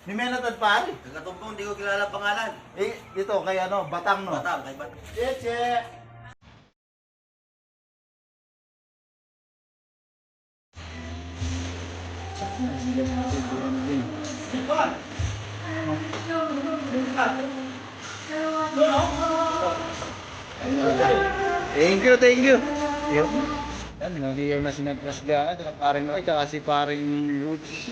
Ni Menatad pare. Taga-Tumpong, di ko kilala pangalan. Eh, dito kay ano, Batang no. Batang, kay Batang. Cheche. Thank you, thank you. Yan, nangyayari na sinagkasgaan. Paring Roy, tsaka si paring Roots.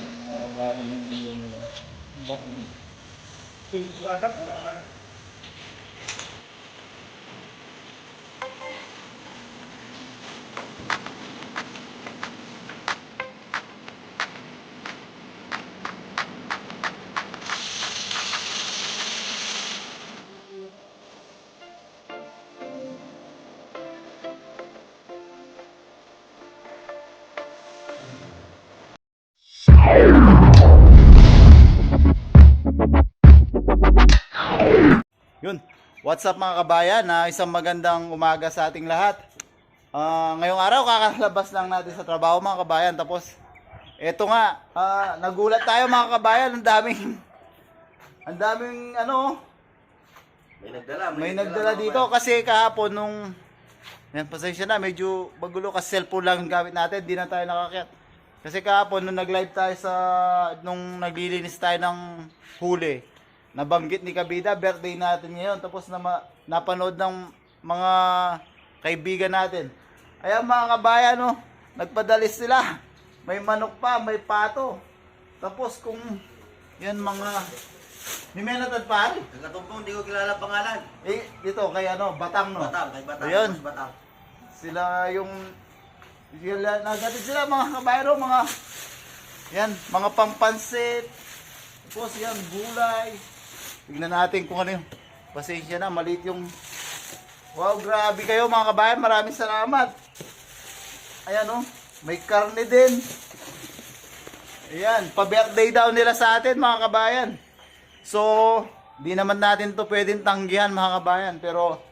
Yun. What's up mga kabayan? Isang magandang umaga sa ating lahat. Ngayong araw kakalabas lang natin sa trabaho mga kabayan. Tapos eto nga, nagulat tayo mga kabayan. Ang daming ano, may nagdala dito kasi kahapon nung yan, pasensya na, medyo magulo kasi cellphone lang yung gamit natin, di na tayo nakakyat. Kasi kahapon nung nag-live tayo nung naglilinis tayo ng huli, nabanggit ni Kabida, birthday natin ngayon. Tapos napanood ng mga kaibigan natin. Ayan mga kabayan, no, nagpadalis sila. May manok pa, may pato. Tapos kung yan mga ni Menatad pare. Taga-Tumpong, di ko kilala pangalan. Eh, dito kay ano, Batang no. Batang, kay Batang. Ayun. Batang. Sila yung nagatid sila mga kabayro, mga yan, mga pampansit. Tapos yan, gulay. Tignan natin kung ano yung pasensya na, maliit yung wow, grabe kayo mga kabayan, maraming salamat. Ayan oh, may karne din. Ayan, pa-birthday daw nila sa atin mga kabayan. So, di naman natin to pwedeng tanggihan mga kabayan, pero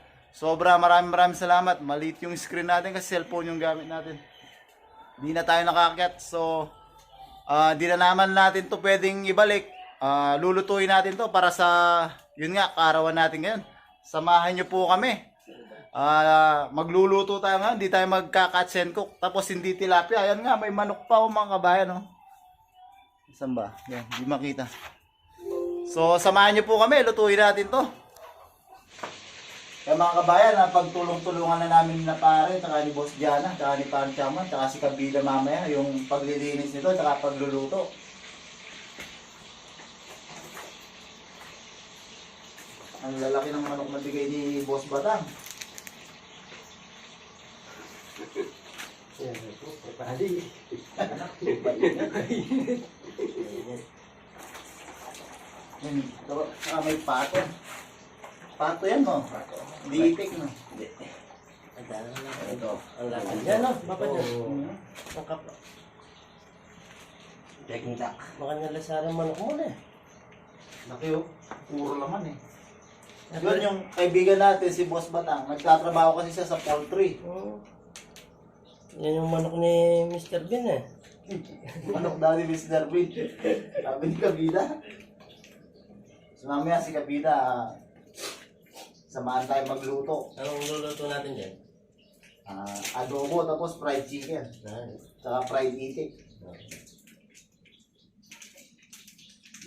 maraming salamat. Maliit yung screen natin kasi cellphone yung gamit natin. Di na tayo nakaakyat. So, di na naman natin to pwedeng ibalik. Lulutuin natin to para sa, yun nga, kaarawan natin ngayon. Samahan nyo po kami. Magluluto tayo ngayon. Di tayo magka-catch and cook. Tapos hindi tilapia. Ayan nga, may manok pa mga kabayan. Oh. Saan ba? Yan, di makita. So, samahan nyo po kami. Lutuin natin to. Kaya mga kabayan, pagtulong-tulungan na namin na pare, tsaka ni Boss Diana, tsaka ni Parang Chaman, tsaka si Kabida mamaya, yung paglilinis nito, tsaka pagluluto. Ang lalaki ng manok na bigay ni Boss Batang. May pato. Pato yan mo. Hindi itik no. Ito. Ang laki niya, no? Baka niya. Peking duck. Baka nalasarang manok mo na eh. Laki oh. Puro laman eh. Yun yung kaibigan natin, si Boss Batang. Nagtatrabaho kasi siya sa poultry. Yan yung manok ni Mr. Bean eh. Manok daw ni Mr. Bean. Sabi ni Kabida. So mamaya si Kabida, samahan tayo magluto. Anong luluto natin dyan? Adobo, tapos fried chicken. Saka fried itik.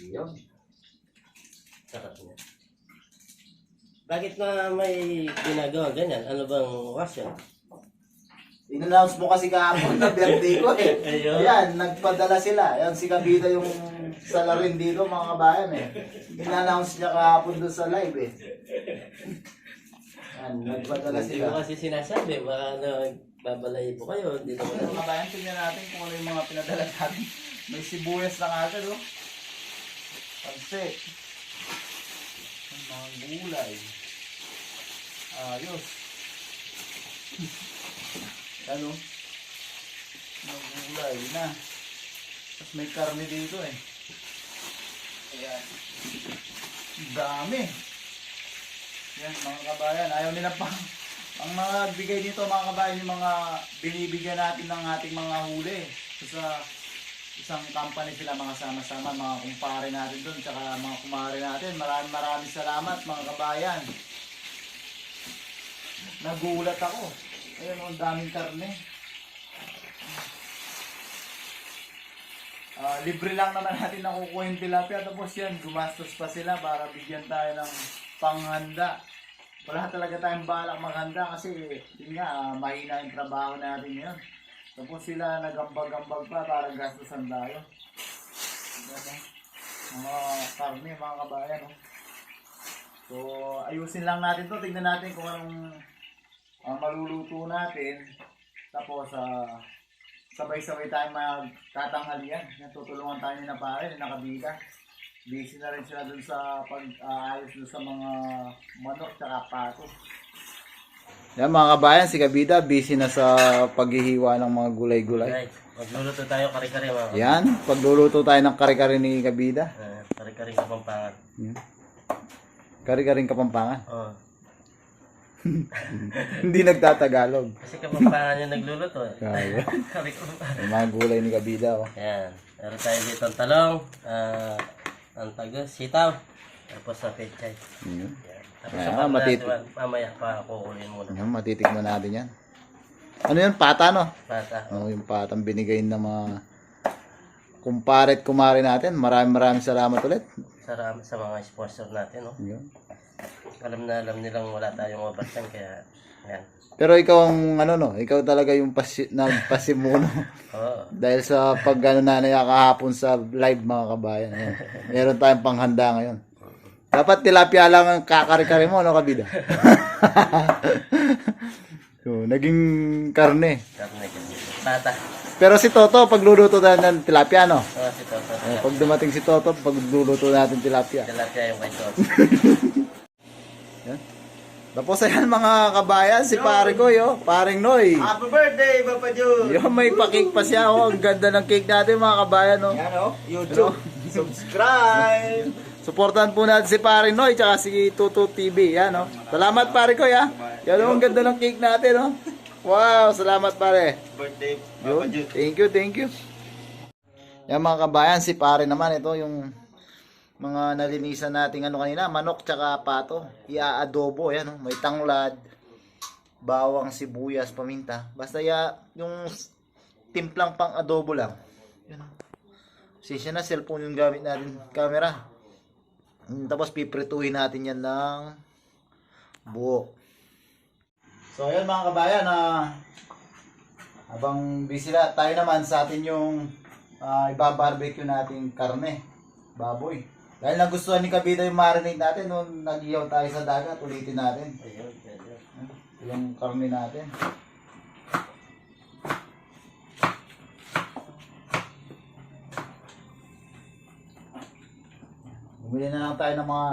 Yun. Sarap niya. Bakit na may ginagawa ganyan? Ano bang occasion? In-announce mo kasi kahapon na birthday ko eh. Ayun. Ayan, nagpadala sila. Ayan, si Kabida yung salarin dito mga kabayan eh. In-announce niya kahapon doon sa live eh. Ayan, nagpadala Hindi sila. ko kasi sinasabi, baka babalayin po kayo. Dito ko Mga kabayan, tingnan natin kung ano yung mga pinadala natin. May sibuyas lang agad oh. Pansit. Mga gulay. Ayos. Ano? Mga gulay na. Tapos may karne dito eh. Ayan. Dami. Yan mga kabayan. Ayaw nila pang ang mga bigay dito mga kabayan, yung mga binibigyan natin ng ating mga huli. Sa isang company sila, mga sama-sama, mga kumpare natin doon, tsaka mga kumare natin. Maraming salamat mga kabayan. Nagulat ako. Ayun, ang daming karne. Libre lang naman natin nakukuha yung tilapia. Tapos yan, gumastos pa sila para bigyan tayo ng panghanda. Wala talaga tayong balak maghanda kasi yun nga, mahina yung trabaho natin yun. Tapos sila nagambag-ambag pa para gastusan tayo. Mga karne, mga kabayan. No? So, ayusin lang natin to. Tignan natin kung anong maluluto natin. Tapos, sabay-sabay tayo magtatanghalian. Natutulungan tayo ni na pare, ni nakabida. Busy na rin sila dun sa pag-aayos dun sa mga manok tsaka pato. Yan mga kabayan, si Kabida busy na sa paghihiwa ng mga gulay-gulay. Right. Magluluto tayo kare-kare mga kabayan. Yan, pagluluto tayo ng kare-kare ni Kabida. Kare-kare Kapampangan. Yan. Kare-karing Kapampangan. Oo. Hindi nagtatagalog. Kasi Kapampangan yung nagluluto eh. Kaya. Kare Kapampangan. Yung mga gulay ni Kabida. Oh. Ayan. Meron tayo dito ang talong. Ang sitaw. Tapos sa pechay. Yan. Ayan. Tapos Ayan, sa matit- natin, mamaya pa kukulin muna. Yan, matitikman natin yan. Ano yun? Pata, no? Pata. Oh, yung patang binigay ng mga kumpare at kumare natin. Maraming salamat ulit. Sa mga sponsor natin. No? Yan. Alam nilang wala tayong overtime kaya ayan. Pero ikaw ang ano no, ikaw talaga yung nagpasimuno. Oo. Dahil sa pag ano na kahapon sa live mga kabayan. Ayan. Meron tayong panghanda ngayon. Dapat tilapia lang ang kakare-kare mo, no Kabida? So, naging karne. Karne. Pata. Pero si Toto, pagluluto natin ng tilapia, no? Oo, si Toto. Pag dumating si Toto, pagluluto natin tilapia. Tilapia yung kay Toto. Yan. Tapos ayan mga kabayan, si pare ko, yo, paring Noy. Happy birthday, Papa Jun! Yo, may pa-cake pa siya. Oh, ang ganda ng cake natin mga kabayan. Oh. Yan o, YouTube. Subscribe! Supportan po natin si Pare Noy tsaka si Tutu TV. Yan, oh. Salamat pare ko, ya. Yan, oh, ang ganda ng cake natin. Oh. Wow, salamat pare. Birthday, Papa Yun. Jun. Thank you. Yan mga kabayan, si pare naman. Ito yung mga nalinisan nating ano kanina, manok tsaka pato. Ia-adobo. Yan, oh. May tanglad, bawang, sibuyas, paminta. Basta yung timplang pang adobo lang. Yan, oh. Sisya na, cellphone yung gamit natin, camera. Tapos piprituhin natin yan ng buo. So ayan mga kabayan, habang busy tayo naman sa atin yung ibabarbecue natin karne, baboy. Dahil nagustuhan ni Kabida yung marinate natin nung nag-iyaw tayo sa dagat, ulitin natin. Ayun. Yung karne natin. Bumili na lang tayo ng mga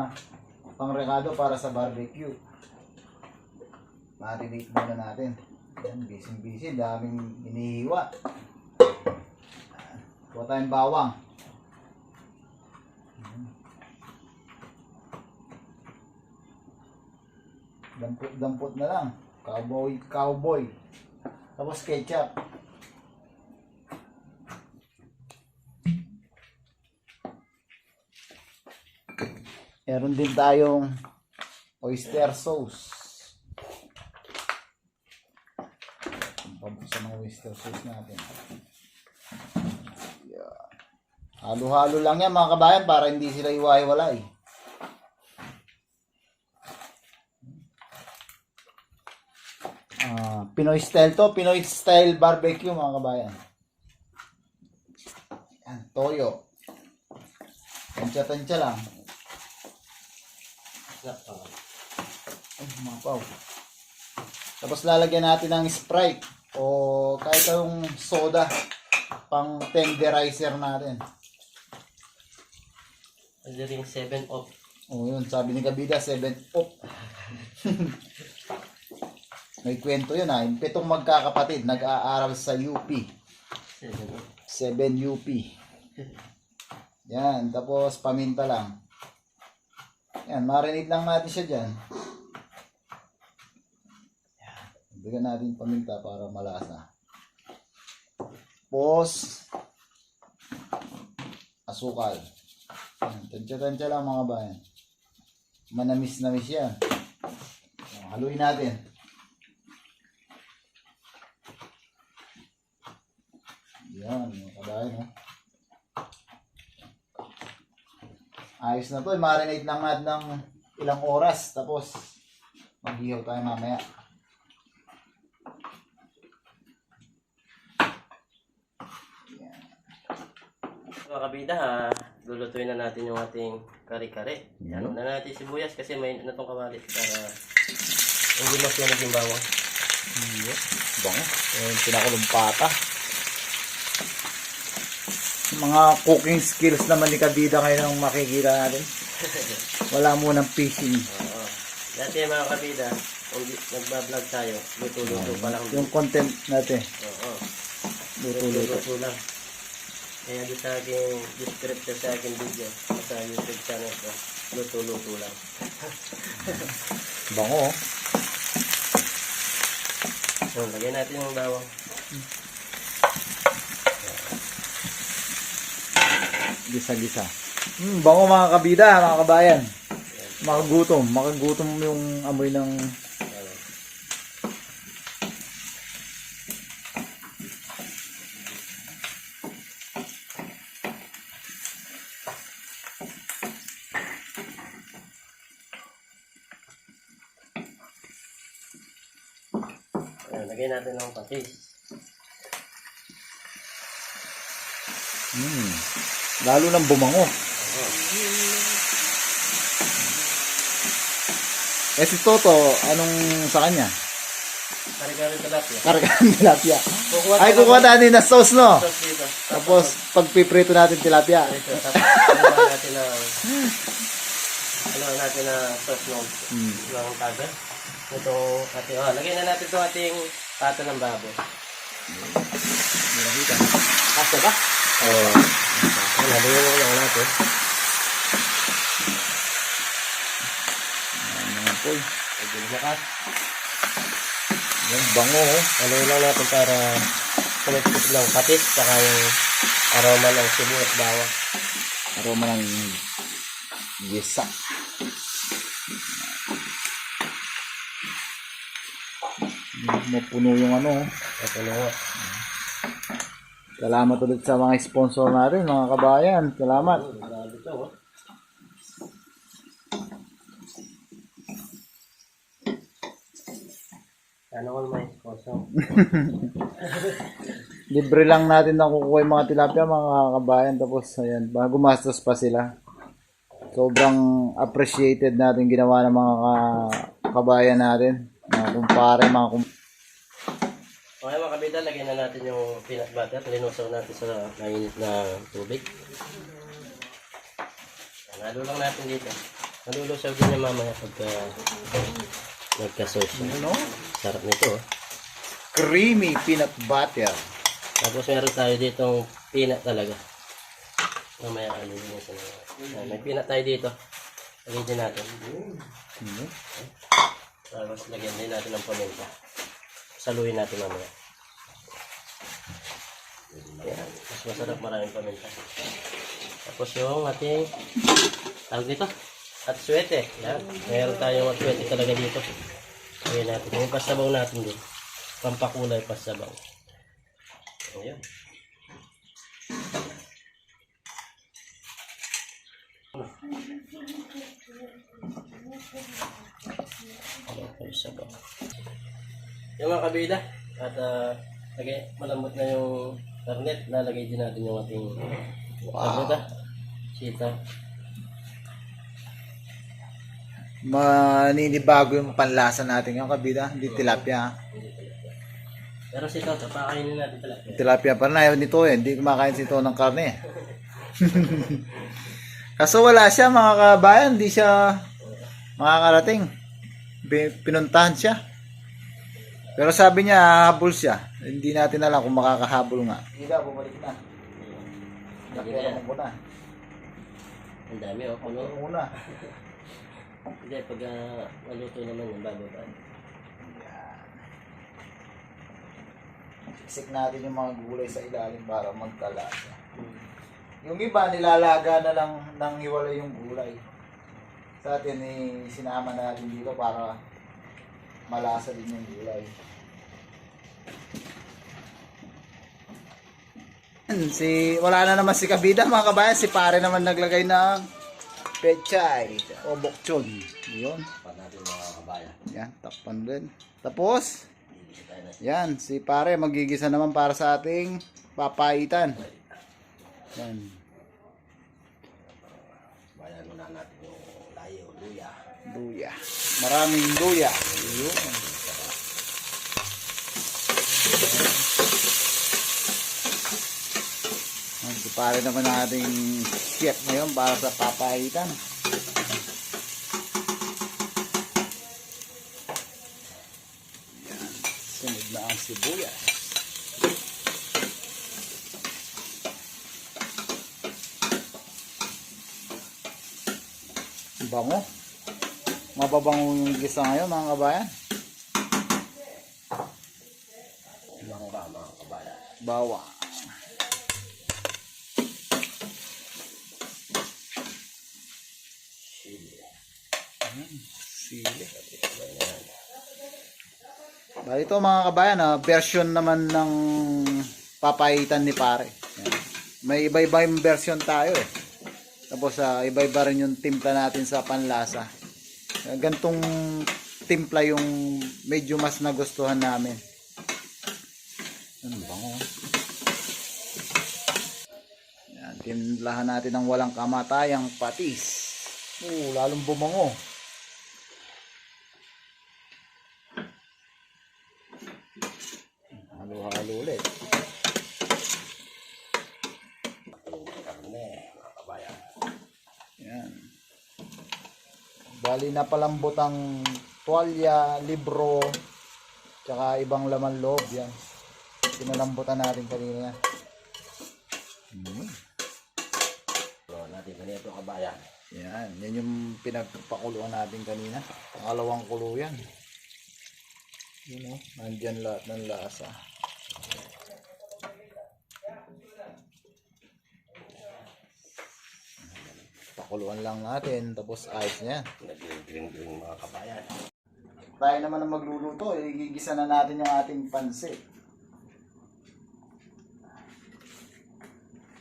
pangrekado para sa barbecue. Marinate muna natin. Yan, busy. Daming inihiwa. Kuha tayong bawang. Dampot na lang. Cowboy. Tapos ketchup. Meron din tayong oyster sauce. Pabuksan ng oyster sauce natin. Yeah. Halo-halo lang yan mga kabayan para hindi sila iwahiwalay. Pinoy style to. Pinoy style barbecue mga kabayan. Yan, toyo. Tansya-tansya lang. Ay, mga paw. Tapos lalagyan natin ng Sprite o kahit yung soda pang tenderizer natin. Pwede rin 7-Up. O yun, sabi ni Kabida, 7-Up. May kwento yun ha. Yung 7 magkakapatid nag-aaral sa UP. 7 UP. Yan, tapos paminta lang. Yan, marinate lang natin siya dyan. Yan, bigyan natin paminta para malasa. Tapos, asukal. Tansya-tansya lang mga kabayan. Manamis-namis yan. Haluin natin. Yan, mga kabayan. Oh. Ayos na to. Marinate lang natin ng ilang oras. Tapos, mag-ihaw tayo mamaya. Mga kabida, lulutuin na natin yung ating kare-kare. Ano na natin sibuyas kasi may na itong kawali para hindi masunog yung bawang. Bango. Yung pinakulong pata. Mga cooking skills naman ni Kabida ngayon ang makikita natin. Wala munang fishing. Oo. Dati mga kabida, kung nagbablog tayo, luto-luto pa lang. Yung content natin. Oo. Luto-luto. Luto lang. Kaya di sa aking description sa aking video, sa YouTube channel ko, luto-luto lang. Bango. Oh. So, lagyan natin yung bawang. Gisa-gisa. Bango mga kabida, mga kabayan. Makagutom. Makagutom yung amoy ng... Ano. Ayan, lagyan natin ng patis. Lalo nang bumango. Eh si Toto, anong sa kanya? Kare-kare tilapia. Kargaan tilapia. Kukuha Ay, tayo kukuha natin na sauce, no? ng sauce dito. Tapos, pagpiprito natin tilapia. Ito, tapos ano natin na sauce ng taga. Ito ating, lagyan na natin itong ating pata ng baboy. Kasi ba? Oo. Nalulong lang natin. Mga poy. Pagod na ka. Yung bango, oh. Nalulong lang natin para kumipit lang patis, saka yung aroma ng sibuyas bawang. Aroma ng gisa. Mapuno yung ano, oh. Ito na nga. Salamat ulit sa mga sponsor natin, mga kabayan. Salamat. Grabe ito, oh. Ano ko may sponsor? Libre lang natin na kukuha yung mga tilapia, mga kabayan. Tapos, ayan, gumastos pa sila. Sobrang appreciated natin ginawa ng mga kabayan natin. Mga kumpare, Okay mga kabida, lagyan na natin yung peanut butter. Linusaw natin sa mainit na tubig. Nalo lang natin dito. Nalulusaw din yung mamaya pagka nagka-sauce siya. ano? Sarap nito, oh. Creamy peanut butter. Tapos meron tayo ditong peanut talaga. Mamaya alinisin na. May peanut tayo dito. Lagyan din natin. Tapos lagyan din natin ng paminta. Saluhin natin mamaya. Ayan. Mas masarap, maraming paminta. Tapos yung ating tawag dito. Atsuete. Yan. Meron tayong atsuete talaga dito. Ayan natin. Yung pasabaw natin din. Pampakulay pasabaw. Ayan. Yung mga kabida at malambot na yung karnet, lalagay din natin yung ating sita. Maninibago yung panlasa natin yung kabida, hindi tilapia. Pero sita, pakainin natin talaga. Tilapia pa rin, ayaw nito eh, hindi kumakain si Toto ng karne. Kaso wala siya mga kabayan, hindi siya makakarating. Pinuntahan siya. Pero sabi niya, habol siya. Hindi natin alam kung makakahabol nga. Hindi na, bumalik na. Nakira mo muna. Ang dami, oh. Puno. Muna. Hindi, pag maluto naman yung bababa. Siksik natin yung mga gulay sa ilalim para magkalasa. Yung iba, nilalaga na lang ng hiwalay yung gulay. Sa atin, sinama na natin dito para malasa din yung gulay. Wala na naman si Kabida mga kabayan. Si pare naman naglagay ng pechay o bokchon. Yun. Pa natin mga kabayan. Yan, takpan din. Tapos, yan, si pare magigisa naman para sa ating papaitan. Yan. Bayan muna natin yung layo, luya. Luya. Maraming luya. Yun. Yan, si pare naman ang ating chef ngayon para sa papaitan. Yan. Sunod na ang sibuyas. Bango. Mababango yung gisa ngayon mga kabayan. Ilang ba mga kabayan? Bawang. Sili. Bali ito mga kabayan, version naman ng papaitan ni pare. Yan. May iba-iba yung version tayo eh. Tapos iba-iba rin yung timpla natin sa panlasa. Gantong timpla yung medyo mas nagustuhan namin. Ano bango? Yan, timplahan natin ng walang kamatayang patis. Lalong bumango. Halo-halo ulit. Karne, mga kabayan. Yan. Bali na palambot ang tuwalya, libro, tsaka ibang laman loob. Yan. Pinalambutan natin kanina yan. So, natin ganito kabayan. Yan. Yan yung pinagpakuluan natin kanina. Pangalawang kulo yan. Yun o. Nandyan lahat ng lasa. Pakuluan lang natin. Tapos ayos na yan. Naging mga kabayan. Tayo naman ang magluluto. Igigisa na natin yung ating pansit.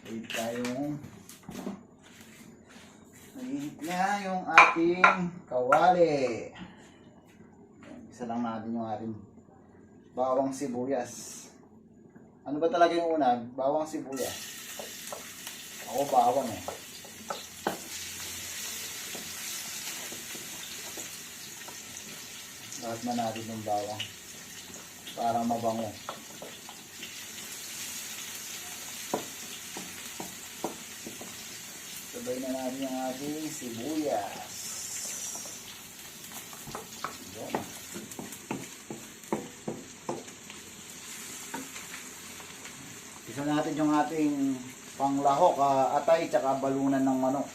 Wait tayong nagihit na yung ating kawali. Isa lang natin yung ating bawang sibuyas. Ano ba talaga yung una? Bawang sibuyas. Ako bawang eh. Lahat na natin yung bawang para mabango. Sabay na natin yung ating sibuyas. Yan. Isa natin yung ating panglahok, atay, tsaka balunan ng manok.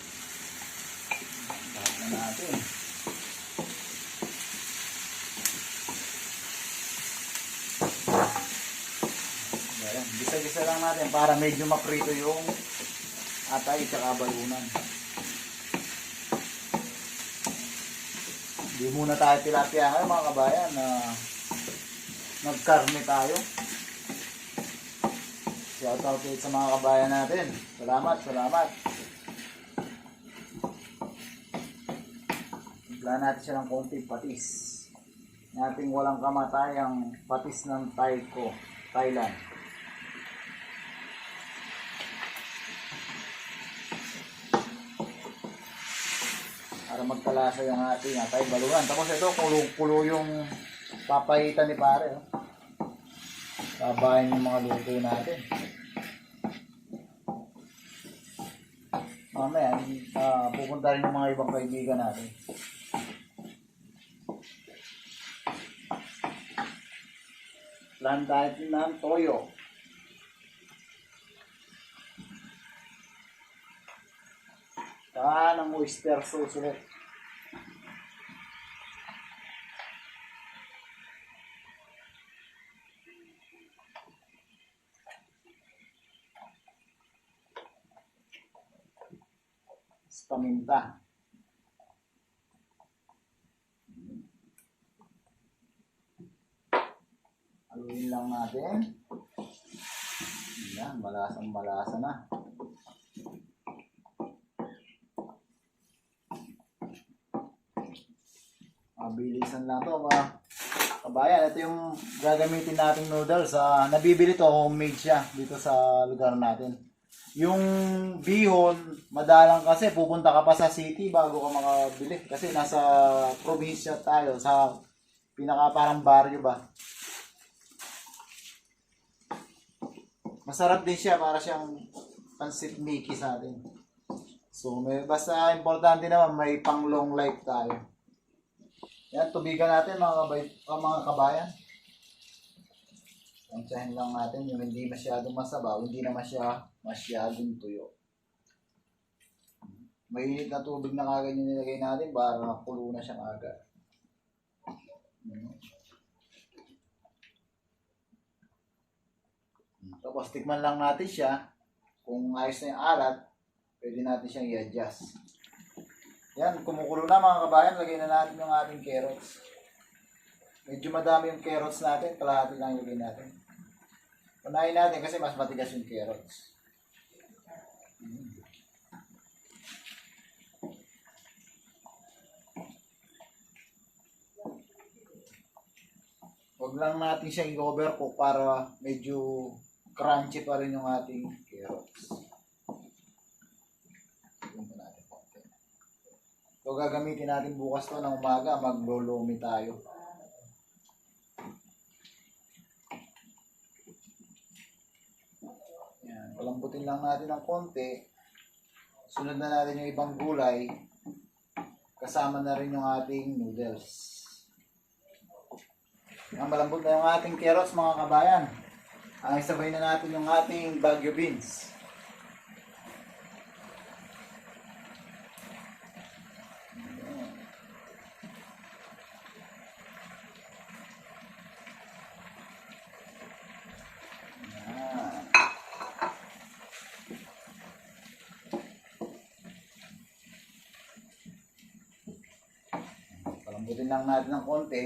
Lahat na natin. Ayan, gisa-gisa lang natin para medyo maprito yung atay tsaka balunan. Hindi muna tayo tilapia ngayon mga kabayan na nagkarne tayo. Shout out sa mga kabayan natin. Salamat, salamat. Bigla natin siya ng konting patis. Nating walang kamatayang patis ng Thailand. Para magkalasa yung ating atay balunan. Tapos ito, kulo yung papaitan ni pare. Oh. Sabayan yung mga luto natin. Mamaya, pupunta rin yung mga ibang kaibigan natin. Plan tayo ng toyo. Saka ng oyster sauce ulit. paminta. Haluin lang natin. Yan, malasang-malasa na. Mabilisan lang to mga kabayan. Ito yung gagamitin nating noodles. Nabibili to, homemade siya dito sa lugar natin. Yung bihon, madalang kasi pupunta ka pa sa city bago ka makabili. Kasi nasa probinsya tayo, sa pinaka parang baryo ba. Masarap din siya, para siyang pansit Mickey sa atin. So, basta importante naman may pang long life tayo. Yan, tubigan natin mga kabayan. Tansyahin lang natin yung hindi masyadong masabaw, hindi naman siya masyadong tuyo. Mainit na tubig na kagad yung nilagay natin para kulo na siyang agad. Tapos tikman lang natin siya. Kung ayos na yung alat, pwede natin siyang i-adjust. Yan, kumukulo na mga kabayan. Lagay na natin yung ating carrots. Medyo madami yung carrots natin. Kalahati lang yung lagay natin. Unahin natin kasi mas matigas yung carrots. Huwag lang natin siyang i-overcook para medyo crunchy pa rin yung ating carrots. So, gagamitin natin bukas to ng umaga. Maglolomi tayo. Yan. Palambutin lang natin ng konti. Sunod na natin yung ibang gulay. Kasama na rin yung ating noodles. Yan, malambot na yung ating carrots mga kabayan. Ang isabay na natin yung ating Baguio beans. Palambutin lang natin ng konti.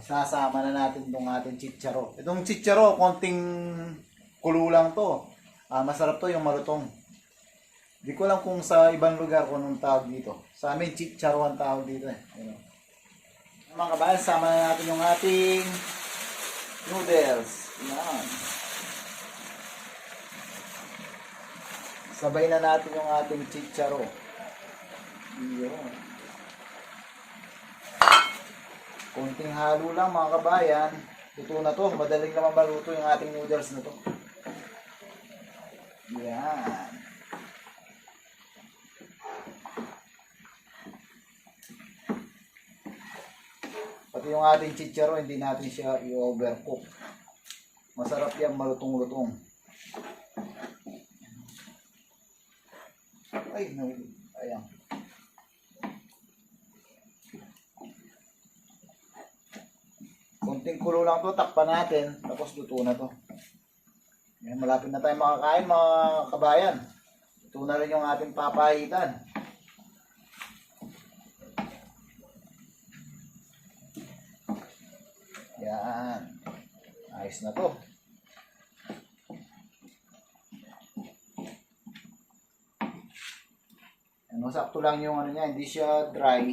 Sasama na natin itong ating chicharo. Itong chicharo, konting kulo lang to. Masarap to yung malutong. Hindi ko alam kung sa ibang lugar kung anong tawag dito. Sa amin, chicharo ang tawag dito eh. Mga kabayan, sama na natin yung ating noodles. Yan. Sabay na natin yung ating chicharo. Yan. Konting halo lang mga kabayan. Luto na to. Madaling naman maluto yung ating noodles na to. Yan. Pati yung ating chicharo, hindi natin siya i-overcook. Masarap yan, malutong-lutong. Ay, ayan. Konting kulo lang to, takpan natin, tapos luto na to. Yan, malapit na tayo makakain mga kabayan. Luto na rin yung ating papahitan. Yan. Ayos na to. Ano, sakto lang yung ano niya, hindi siya dry.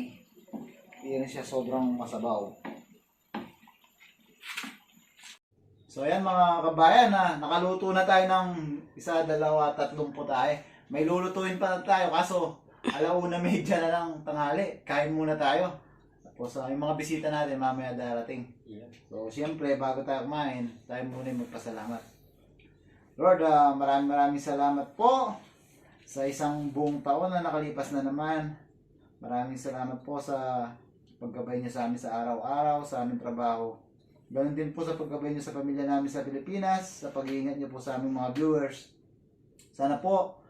Hindi rin siya sobrang masabaw. So ayan mga kabayan, nakaluto na tayo ng 1, 2, 3 tayo. May lulutuin pa tayo kaso 1:30 na lang tanghali. Kain muna tayo. Tapos yung mga bisita natin mamaya darating. So siyempre bago tayo kumain, tayo muna magpasalamat. Lord, maraming salamat po sa isang buong taon na nakalipas na naman. Maraming salamat po sa paggabay niyo sa amin sa araw-araw, sa aming trabaho. Ganun din po sa paggabay niyo sa pamilya namin sa Pilipinas, sa pag-iingat niyo po sa aming mga viewers. Sana po,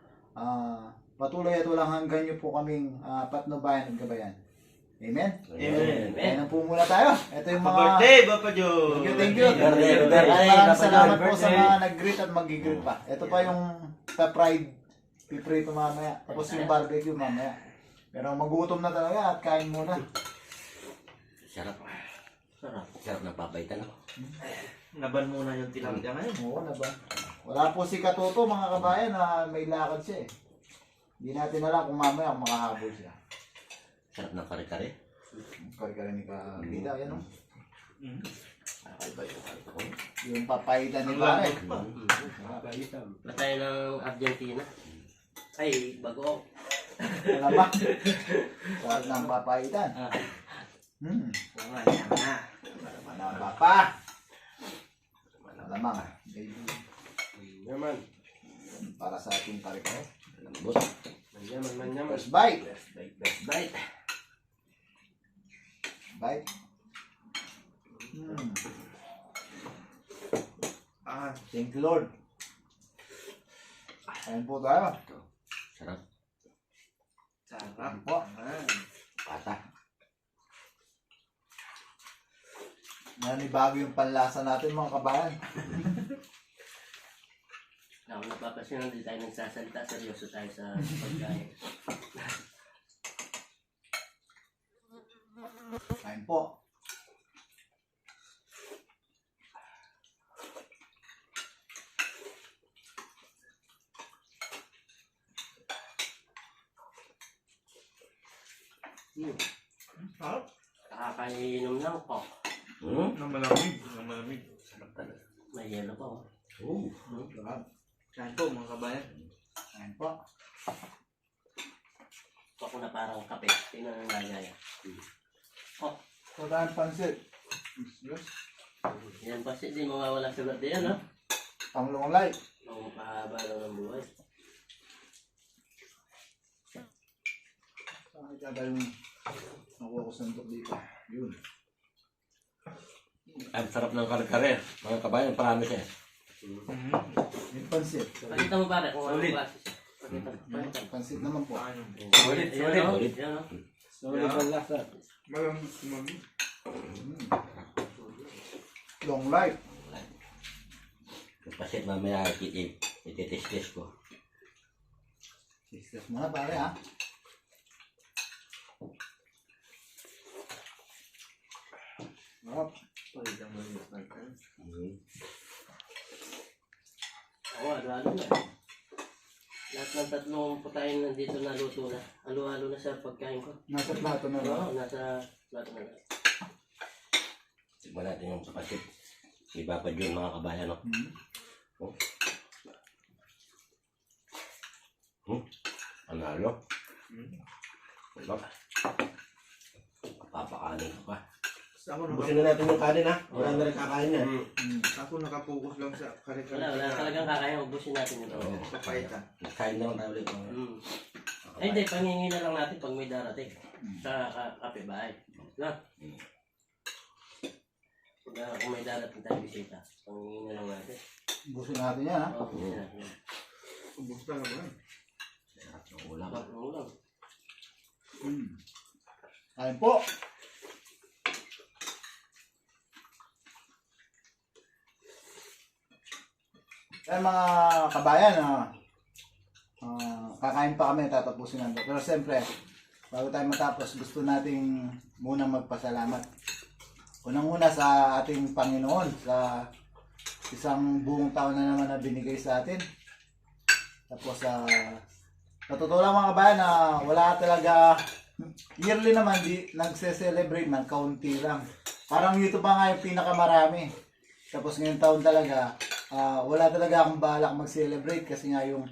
patuloy at walang hanggan niyo po kaming patnubayan at gabayan. Amen? Amen. Kaya na po muna tayo. Ito yung mga... Birthday, Papa Jun! Thank you. Maraming salamat po sa mga nag-greet at mag-greet pa. Ito pa yung pa-pride piprito mamaya. Tapos yung barbecue mamaya. Pero magutom na talaga at kain muna. Sarap. Sarap. Sarap ng papaitan. Naban muna yung tilapia ngayon. Oo na ba? Wala po si Katuto mga kabayan na may lakad siya eh. Hindi natin alam kung mamaya makahabol siya. Sarap ng kare-kare. Kari-kari ni Kabida, yan o. Kakaiba yung kare ko. Yung papaitan ni pare. Patay ng Argentina. Ay, bago. Wala ba? Sarap ng papaitan. Yan na. Manaba pa. Malamang. Naman. Para sa ating kari-kari. Lambot. Manyaman. First bite. Best bite. Bite. Thank you Lord. Ayan po tayo. Sarap. Sarap. Ayan po. Pata. Nanibago yung panlasa natin mga kabayan. Ako napapasin hindi tayo nagsasalita. Seryoso tayo sa pagkain. Ayan po. Sarap. Nakakainom lang po. Malamig. Sarap talaga. May yelo pa oh. Yan po mga kabayan. Ayan po. Ito ako na parang kape. Tingnan ang lagaya. Oh, So tayo pansit. Yes. yan pa di mawawala sa birthday yan, no? Panglong light. Ang mahaba lang ng buhay. Bakit yata yung nakuha ko sandok dito? Yun. Ang sarap ng kare-kare. Mga kabayan, parami siya. Yung pansit. Pakita mo pare kung anong Solid. klase siya. Pakita mo. Pansit naman po. Solid. Yan, no? Solid. Yan, no? Solid ang lasa. Malamig. Long life. Yung pasit mamaya ititis-tis ko. Sisters muna pare ha. Sarap. Solid ang maliit na ito. Oo, halo-halo na. Lahat ng tatlong putahin nandito na luto na. Halo-halo na sa pagkain ko. Nasa plato na ba? Oo, nasa plato na lang. Tignan natin yung pasit. Iba pa dyan mga kabayan. No? Analo. Diba? Papakanin ko pa. Busin na natin yung kanin ha. Wala na rin kakain yan. Ako nakapokus lang sa kare-kare. Wala talagang kakaya. Ubusin natin ito. Oo. Papaitan. Nakain na lang tayo ulit. Ay, hindi. Pangingin na lang natin pag may darating. Sa kape bahay. Na? Kung may darating tayo bisita, pangingin na lang natin. Busin natin yan ha. Oo, ubusin natin. Ubus na naman. Sarap ng ulam. Ang ulam. Ayan po. Kaya mga kabayan, kakain pa kami, tatapusin natin. Pero siyempre, bago tayo matapos, gusto nating muna magpasalamat. Unang-una sa ating Panginoon, sa isang buong taon na naman na binigay sa atin. Tapos, sa totoo lang mga kabayan, wala talaga, yearly naman, nagse-celebrate ng kaunti lang. Parang ito pa nga yung pinakamarami. Tapos ngayong taon talaga, wala talaga akong balak mag-celebrate kasi nga yung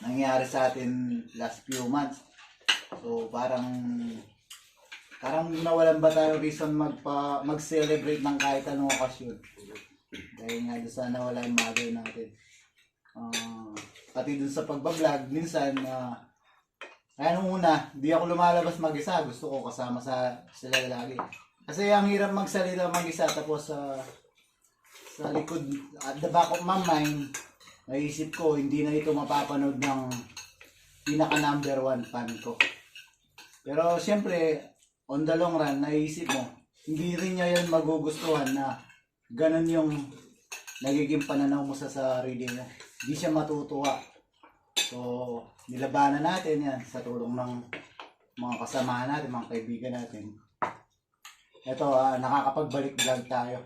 nangyari sa atin last few months. So parang nawalan ba tayo reason mag-celebrate ng kahit anong okasyon. Dahil nga doon sa nawala yung mother natin. Pati dun sa pagbablog, minsan, kaya nung una, di ako lumalabas mag-isa. Gusto ko kasama sila lagi. Kasi ang hirap magsalita mag-isa tapos sa likod, at the back of my mind, naisip ko, hindi na ito mapapanood ng pinaka number 1 fan ko. Pero siyempre, on the long run, naisip mo, hindi rin niya yan magugustuhan na ganun yung nagiging pananaw mo sa sarili mo. Hindi siya matutuwa. So, nilabanan natin yan sa tulong ng mga kasama natin, mga kaibigan natin. Ito, nakakapagbalik vlog tayo.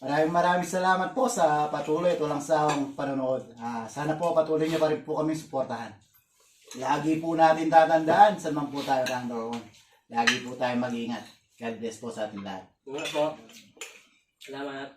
Maraming salamat po sa patuloy at walang sawang panonood. Sana po patuloy niyo pa rin po kami suportahan. Lagi po natin tatandaan saan man po tayo nandoon. Lagi po tayo mag-ingat. God bless po sa ating lahat. Salamat.